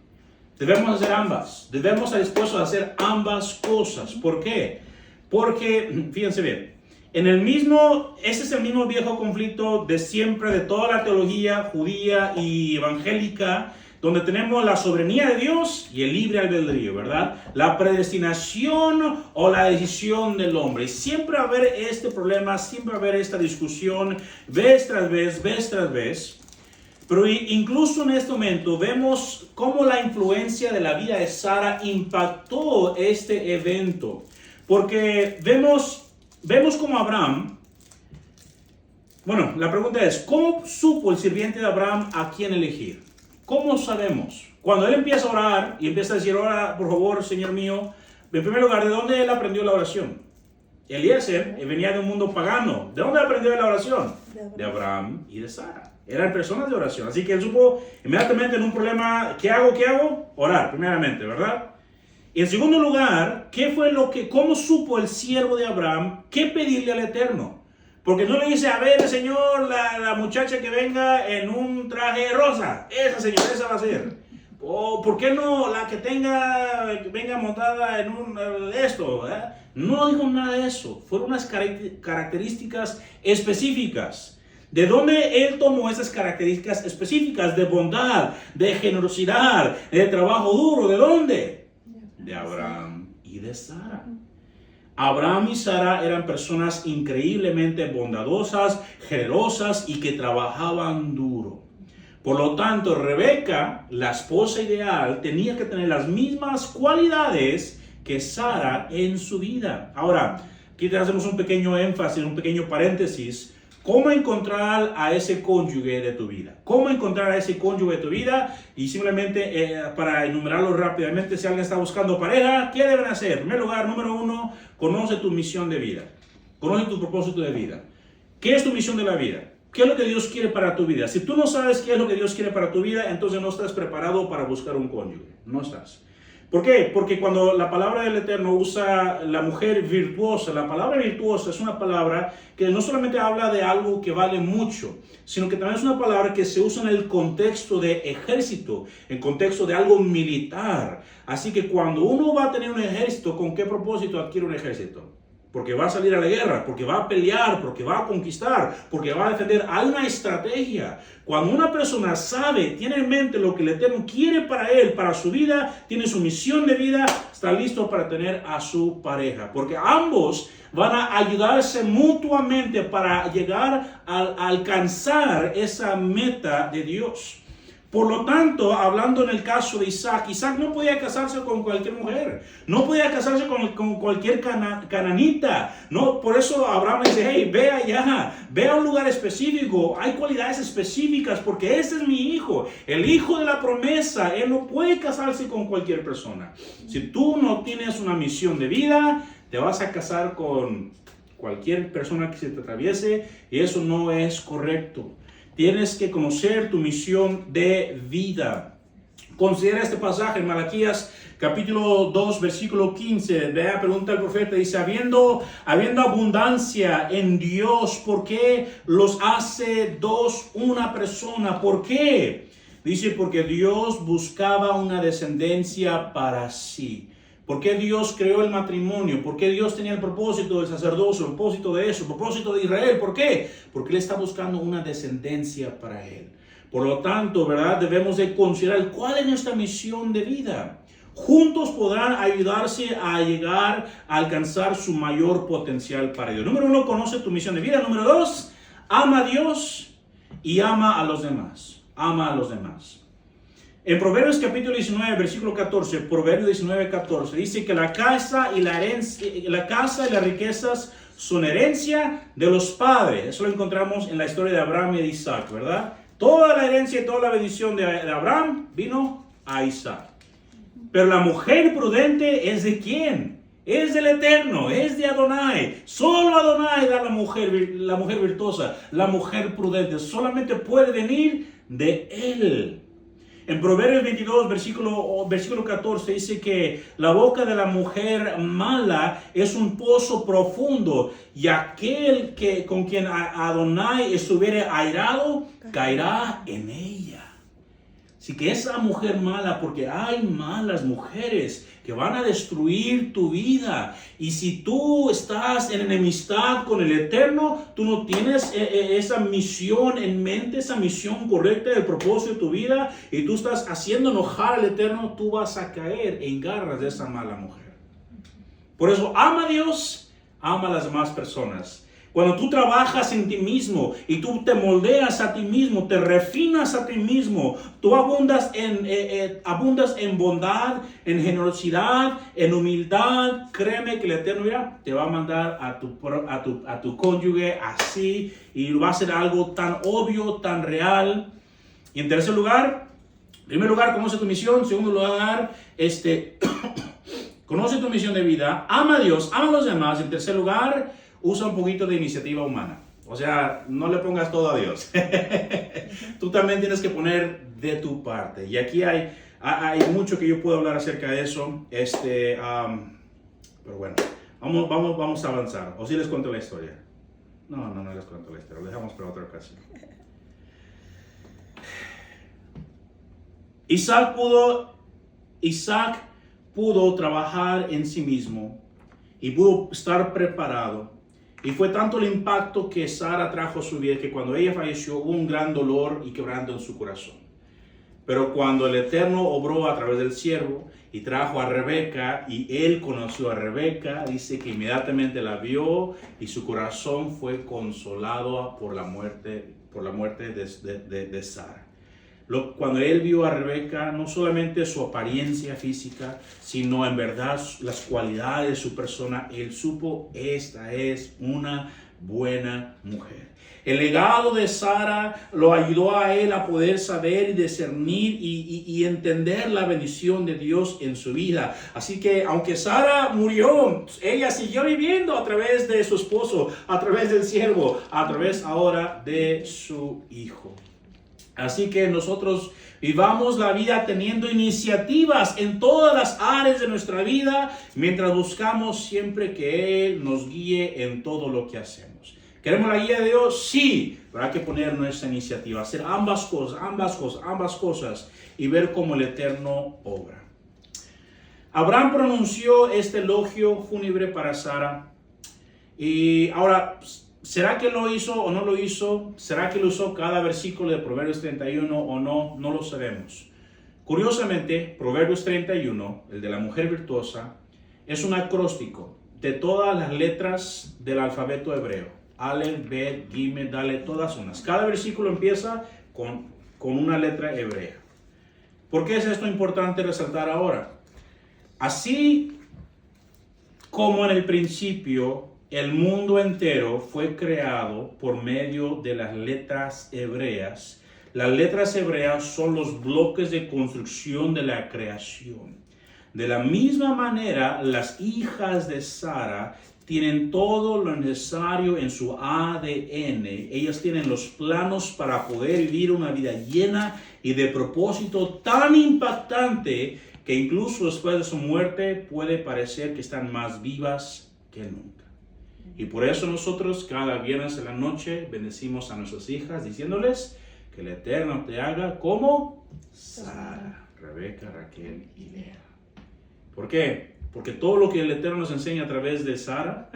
S1: Debemos hacer ambas. Debemos estar dispuestos a hacer ambas cosas. ¿Por qué? Porque, fíjense bien, ese es el mismo viejo conflicto de siempre, de toda la teología judía y evangélica, donde tenemos la soberanía de Dios y el libre albedrío, ¿verdad? La predestinación o la decisión del hombre. Y siempre va a haber este problema, siempre va a haber esta discusión, vez tras vez. Pero incluso en este momento vemos cómo la influencia de la vida de Sara impactó este evento. Porque vemos cómo Abraham... Bueno, la pregunta es, ¿cómo supo el sirviente de Abraham a quién elegir? ¿Cómo sabemos? Cuando él empieza a orar y empieza a decir: ora, por favor, Señor mío, en primer lugar, ¿de dónde él aprendió la oración? Eliezer venía de un mundo pagano. ¿De dónde aprendió la oración? De Abraham y de Sara. Eran personas de oración. Así que él supo inmediatamente en un problema: ¿qué hago? Orar, primeramente, ¿verdad? Y en segundo lugar, ¿cómo supo el siervo de Abraham qué pedirle al Eterno? Porque no le dice: a ver, Señor, la muchacha que venga en un traje rosa, esa va a ser. O ¿por qué no la que venga montada en esto? No dijo nada de eso. Fueron unas características específicas. ¿De dónde él tomó esas características específicas de bondad, de generosidad, de trabajo duro? ¿De dónde? De Abraham y de Sara. Abraham y Sara eran personas increíblemente bondadosas, generosas y que trabajaban duro. Por lo tanto, Rebeca, la esposa ideal, tenía que tener las mismas cualidades que Sara en su vida. Ahora, aquí te hacemos un pequeño énfasis, un pequeño paréntesis. ¿Cómo encontrar a ese cónyuge de tu vida? ¿Cómo encontrar a ese cónyuge de tu vida? Y simplemente para enumerarlo rápidamente, si alguien está buscando pareja, ¿qué deben hacer? En primer lugar, número 1, conoce tu misión de vida. Conoce tu propósito de vida. ¿Qué es tu misión de la vida? ¿Qué es lo que Dios quiere para tu vida? Si tú no sabes qué es lo que Dios quiere para tu vida, entonces no estás preparado para buscar un cónyuge. No estás. ¿Por qué? Porque cuando la palabra del Eterno usa la mujer virtuosa, la palabra virtuosa es una palabra que no solamente habla de algo que vale mucho, sino que también es una palabra que se usa en el contexto de ejército, en contexto de algo militar. Así que cuando uno va a tener un ejército, ¿con qué propósito adquiere un ejército? Porque va a salir a la guerra, porque va a pelear, porque va a conquistar, porque va a defender. Hay una estrategia. Cuando una persona sabe, tiene en mente lo que el Eterno quiere para él, para su vida, tiene su misión de vida, está listo para tener a su pareja. Porque ambos van a ayudarse mutuamente para llegar a alcanzar esa meta de Dios. Por lo tanto, hablando en el caso de Isaac, Isaac no podía casarse con cualquier mujer, no podía casarse con cualquier cananita. No, por eso Abraham dice: hey, ve allá, ve a un lugar específico, hay cualidades específicas, porque ese es mi hijo, el hijo de la promesa. Él no puede casarse con cualquier persona. Si tú no tienes una misión de vida, te vas a casar con cualquier persona que se te atraviese, y eso no es correcto. Tienes que conocer tu misión de vida. Considera este pasaje en Malaquías capítulo 2 versículo 15. Vea, pregunta el profeta, dice: habiendo abundancia en Dios, ¿por qué los hace dos una persona? ¿Por qué? Dice: porque Dios buscaba una descendencia para sí. ¿Por qué Dios creó el matrimonio? ¿Por qué Dios tenía el propósito del sacerdocio, el propósito de eso, el propósito de Israel? ¿Por qué? Porque Él está buscando una descendencia para Él. Por lo tanto, ¿verdad? Debemos de considerar cuál es nuestra misión de vida. Juntos podrán ayudarse a llegar a alcanzar su mayor potencial para Dios. Número 1, conoce tu misión de vida. Número 2, ama a Dios y ama a los demás. Ama a los demás. En Proverbios capítulo 19, versículo 14, Proverbios 19, 14, dice que la casa y las riquezas son herencia de los padres. Eso lo encontramos en la historia de Abraham y de Isaac, ¿verdad? Toda la herencia y toda la bendición de Abraham vino a Isaac. Pero la mujer prudente es de ¿quién? Es del Eterno, es de Adonai. Solo Adonai da la mujer virtuosa, la mujer prudente. Solamente puede venir de Él. En Proverbios 22, versículo 14, dice que la boca de la mujer mala es un pozo profundo, y aquel con quien Adonai estuviere airado, caerá en ella. Así que esa mujer mala, porque hay malas mujeres que van a destruir tu vida. Y si tú estás en enemistad con el Eterno, tú no tienes esa misión en mente, esa misión correcta del propósito de tu vida, y tú estás haciendo enojar al Eterno, tú vas a caer en garras de esa mala mujer. Por eso, ama a Dios, ama a las demás personas. Cuando tú trabajas en ti mismo y tú te moldeas a ti mismo, te refinas a ti mismo, tú abundas en bondad, en generosidad, en humildad, créeme que el Eterno te va a mandar a tu cónyuge así, y va a ser algo tan obvio, tan real. Y en primer lugar, conoce tu misión. En segundo lugar, conoce tu misión de vida, ama a Dios, ama a los demás. En tercer lugar, usa un poquito de iniciativa humana. O sea, no le pongas todo a Dios. Tú también tienes que poner de tu parte. Y aquí hay mucho que yo puedo hablar acerca de eso. Pero bueno, vamos a avanzar. O si les cuento la historia. No les cuento la historia. Lo dejamos para otra ocasión. Isaac pudo trabajar en sí mismo y pudo estar preparado. Y fue tanto el impacto que Sara trajo a su vida que cuando ella falleció hubo un gran dolor y quebranto en su corazón. Pero cuando el Eterno obró a través del siervo y trajo a Rebeca, y él conoció a Rebeca, dice que inmediatamente la vio y su corazón fue consolado por la muerte de Sara. Cuando él vio a Rebeca, no solamente su apariencia física, sino en verdad las cualidades de su persona, él supo, esta es una buena mujer. El legado de Sara lo ayudó a él a poder saber y discernir y entender la bendición de Dios en su vida. Así que aunque Sara murió, ella siguió viviendo a través de su esposo, a través del siervo, a través ahora de su hijo. Así que nosotros vivamos la vida teniendo iniciativas en todas las áreas de nuestra vida, mientras buscamos siempre que Él nos guíe en todo lo que hacemos. ¿Queremos la guía de Dios? Sí, pero hay que poner nuestra iniciativa, hacer ambas cosas y ver cómo el Eterno obra. Abraham pronunció este elogio fúnebre para Sara. Y ahora, ¿será que lo hizo o no lo hizo? ¿Será que lo usó cada versículo de Proverbios 31 o no? No lo sabemos. Curiosamente, Proverbios 31, el de la mujer virtuosa, es un acróstico de todas las letras del alfabeto hebreo. Aleph, Bet, Gimel, Dalet, todas unas. Cada versículo empieza con una letra hebrea. ¿Por qué es esto importante resaltar ahora? Así como en el principio el mundo entero fue creado por medio de las letras hebreas. Las letras hebreas son los bloques de construcción de la creación. De la misma manera, las hijas de Sara tienen todo lo necesario en su ADN. Ellas tienen los planos para poder vivir una vida llena y de propósito tan impactante que incluso después de su muerte puede parecer que están más vivas que nunca. Y por eso nosotros cada viernes en la noche bendecimos a nuestras hijas diciéndoles que el Eterno te haga como Sara, Rebeca, Raquel y Lea. ¿Por qué? porque todo lo que el Eterno nos enseña a través de Sara,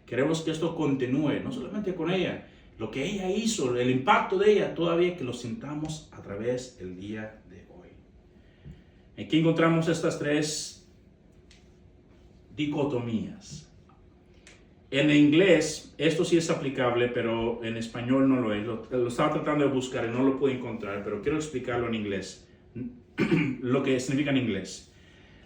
S1: queremos que esto continúe, no solamente con ella, lo que ella hizo, el impacto de ella, todavía que lo sintamos a través del día de hoy. Aquí encontramos estas tres dicotomías. En inglés, esto sí es aplicable, pero en español no lo es. Lo estaba tratando de buscar y no lo pude encontrar, pero quiero explicarlo en inglés. Lo que significa en inglés.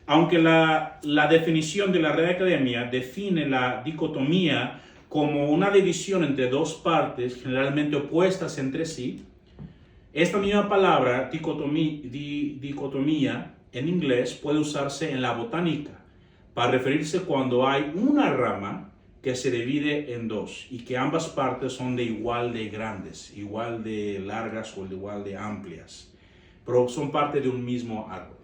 S1: Aunque la definición de la Real Academia define la dicotomía como una división entre dos partes generalmente opuestas entre sí, esta misma palabra, dicotomía, en inglés puede usarse en la botánica para referirse cuando hay una rama que se divide en dos y que ambas partes son de igual de grandes, igual de largas o de igual de amplias, pero son parte de un mismo árbol.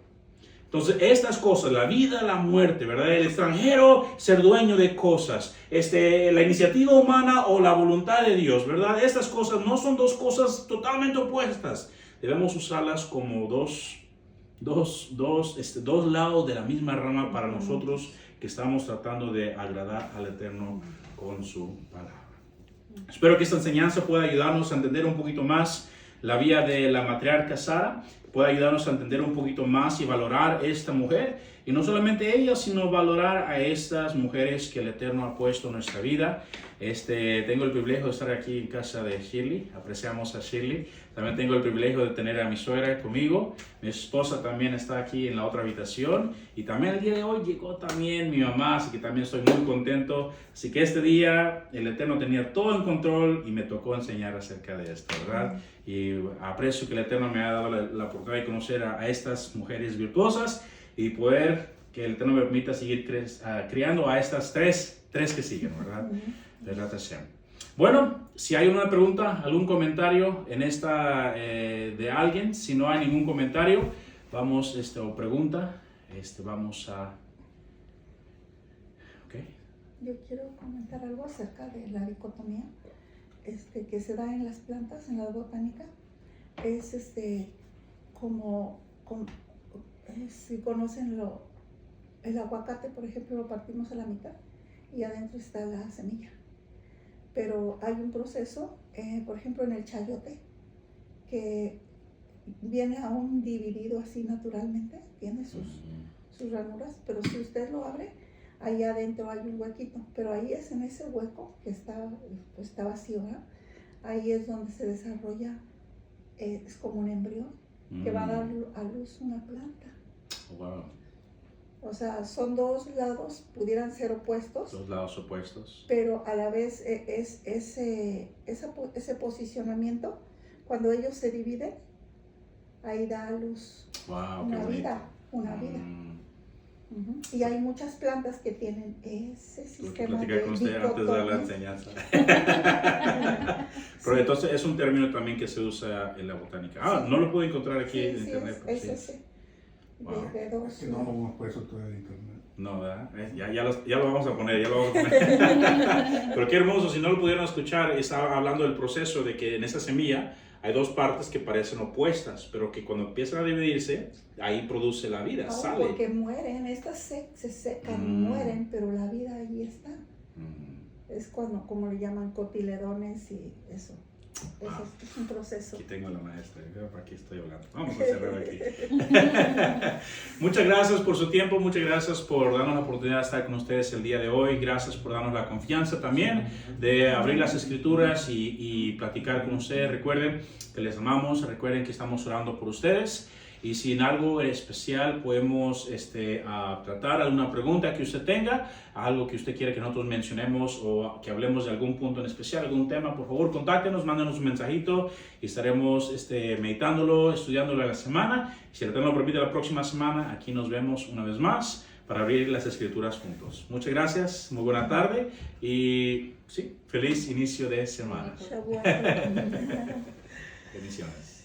S1: Entonces, estas cosas, la vida, la muerte, ¿verdad? El extranjero, ser dueño de cosas, la iniciativa humana o la voluntad de Dios, ¿verdad? Estas cosas no son dos cosas totalmente opuestas. Debemos usarlas como dos lados de la misma rama para nosotros que estamos tratando de agradar al Eterno con su palabra. Espero que esta enseñanza pueda ayudarnos a entender un poquito más la vida de la matriarca Sara, pueda ayudarnos a entender un poquito más y valorar esta mujer, y no solamente ella, sino valorar a estas mujeres que el Eterno ha puesto en nuestra vida. Tengo el privilegio de estar aquí en casa de Shirley, apreciamos a Shirley. También tengo el privilegio de tener a mi suegra conmigo, mi esposa también está aquí en la otra habitación, y también el día de hoy llegó también mi mamá, así que también estoy muy contento. Así que este día el Eterno tenía todo en control y me tocó enseñar acerca de esto, ¿verdad? Y aprecio que el Eterno me ha dado la oportunidad de conocer a estas mujeres virtuosas y poder que el Eterno me permita seguir criando a estas tres que siguen, ¿verdad? Bueno, si hay una pregunta, algún comentario en esta de alguien, si no hay ningún comentario, vamos, o pregunta, vamos a... Okay.
S3: Yo quiero comentar algo acerca de la dicotomía que se da en las plantas, en la botánica. Es si conocen el aguacate, por ejemplo, lo partimos a la mitad y adentro está la semilla. Pero hay un proceso, por ejemplo, en el chayote, que viene aún dividido así naturalmente, tiene sus ranuras, pero si usted lo abre, ahí adentro hay un huequito, pero ahí es en ese hueco que está vacío, ¿verdad? Ahí es donde se desarrolla, es como un embrión que va a dar a luz una planta.
S1: Wow.
S3: O sea, son dos lados, pudieran ser opuestos.
S1: Dos lados opuestos.
S3: Pero a la vez ese posicionamiento, cuando ellos se dividen, ahí da a luz una vida. Y hay muchas plantas que tienen ese sistema de
S1: con usted antes de la enseñanza. Pero entonces es un término también que se usa en la botánica. No lo puedo encontrar aquí en internet.
S3: Es ese.
S1: Wow.
S3: Es
S4: que no lo hemos puesto todavía en internet.
S1: No, ¿verdad? Ya lo vamos a poner, Pero qué hermoso, si no lo pudieron escuchar, estaba hablando del proceso de que en esa semilla hay dos partes que parecen opuestas, pero que cuando empiezan a dividirse, ahí produce la vida, sale.
S3: Porque mueren, estas se secan, mueren, pero la vida ahí está. Es como le llaman cotiledones y eso. Es un proceso.
S1: Aquí tengo a la maestra, ¿para qué estoy hablando? Vamos a cerrar aquí. Muchas gracias por su tiempo, muchas gracias por darnos la oportunidad de estar con ustedes el día de hoy. Gracias por darnos la confianza también de abrir las escrituras y platicar con ustedes. Recuerden que les amamos, recuerden que estamos orando por ustedes. Y si en algo especial podemos tratar alguna pregunta que usted tenga, algo que usted quiera que nosotros mencionemos o que hablemos de algún punto en especial, algún tema, por favor contáctenos, mándenos un mensajito y estaremos meditándolo, estudiándolo en la semana. Si el Eterno lo permite, la próxima semana aquí nos vemos una vez más para abrir las escrituras juntos. Muchas gracias, muy buena tarde y sí, feliz inicio de semana. Bendiciones.